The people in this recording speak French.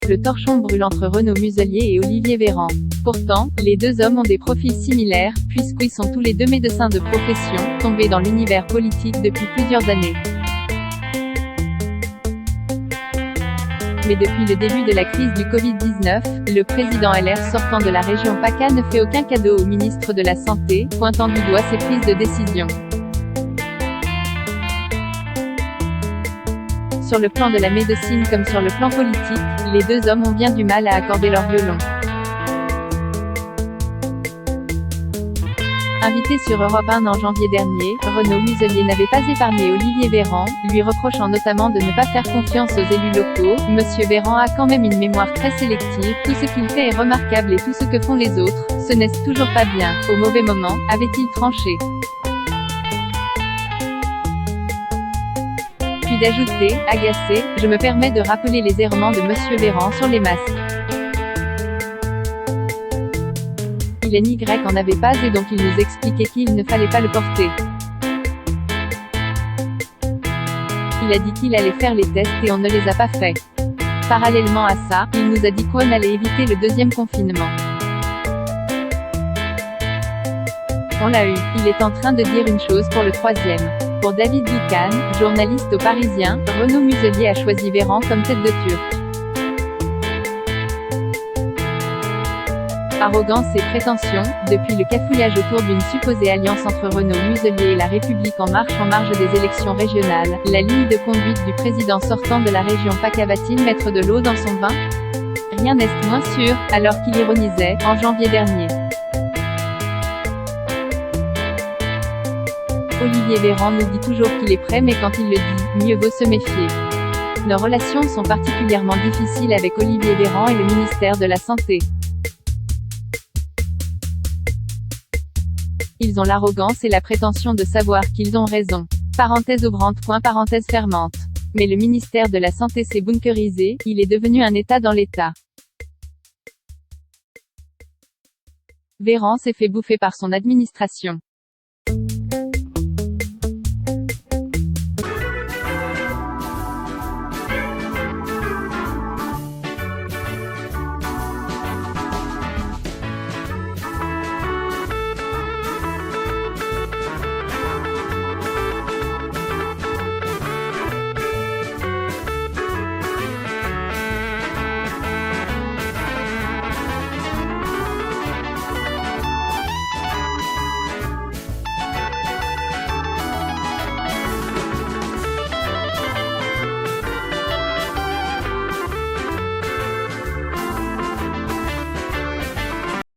Le torchon brûle entre Renaud Muselier et Olivier Véran. Pourtant, les deux hommes ont des profils similaires, puisqu'ils sont tous les deux médecins de profession, tombés dans l'univers politique depuis plusieurs années. Mais depuis le début de la crise du Covid-19, le président LR sortant de la région PACA ne fait aucun cadeau au ministre de la Santé, pointant du doigt ses prises de décision. Sur le plan de la médecine comme sur le plan politique, les deux hommes ont bien du mal à accorder leur violon. Invité sur Europe 1 en janvier dernier, Renaud Muselier n'avait pas épargné Olivier Véran, lui reprochant notamment de ne pas faire confiance aux élus locaux. Monsieur Véran a quand même une mémoire très sélective, tout ce qu'il fait est remarquable et tout ce que font les autres, ce n'est toujours pas bien. Au mauvais moment, avait-il tranché. Puis d'ajouter, agacé, je me permets de rappeler les errements de Monsieur Véran sur les masques. Il NY en avait pas et donc il nous expliquait qu'il ne fallait pas le porter. Il a dit qu'il allait faire les tests et on ne les a pas faits. Parallèlement à ça, il nous a dit qu'on allait éviter le deuxième confinement. On l'a eu. Il est en train de dire une chose pour le troisième. Pour David Doucan, journaliste au Parisien, Renaud Muselier a choisi Véran comme tête de turc. Arrogance et prétention, depuis le cafouillage autour d'une supposée alliance entre Renaud Muselier et La République En Marche en marge des élections régionales, la ligne de conduite du président sortant de la région PACA va-t-il mettre de l'eau dans son vin? Rien n'est moins sûr, alors qu'il ironisait, en janvier dernier. Olivier Véran nous dit toujours qu'il est prêt mais quand il le dit, mieux vaut se méfier. Nos relations sont particulièrement difficiles avec Olivier Véran et le ministère de la Santé. Ils ont l'arrogance et la prétention de savoir qu'ils ont raison. Parenthèse ouvrante. Parenthèse fermante. Mais le ministère de la Santé s'est bunkerisé, il est devenu un État dans l'État. Véran s'est fait bouffer par son administration.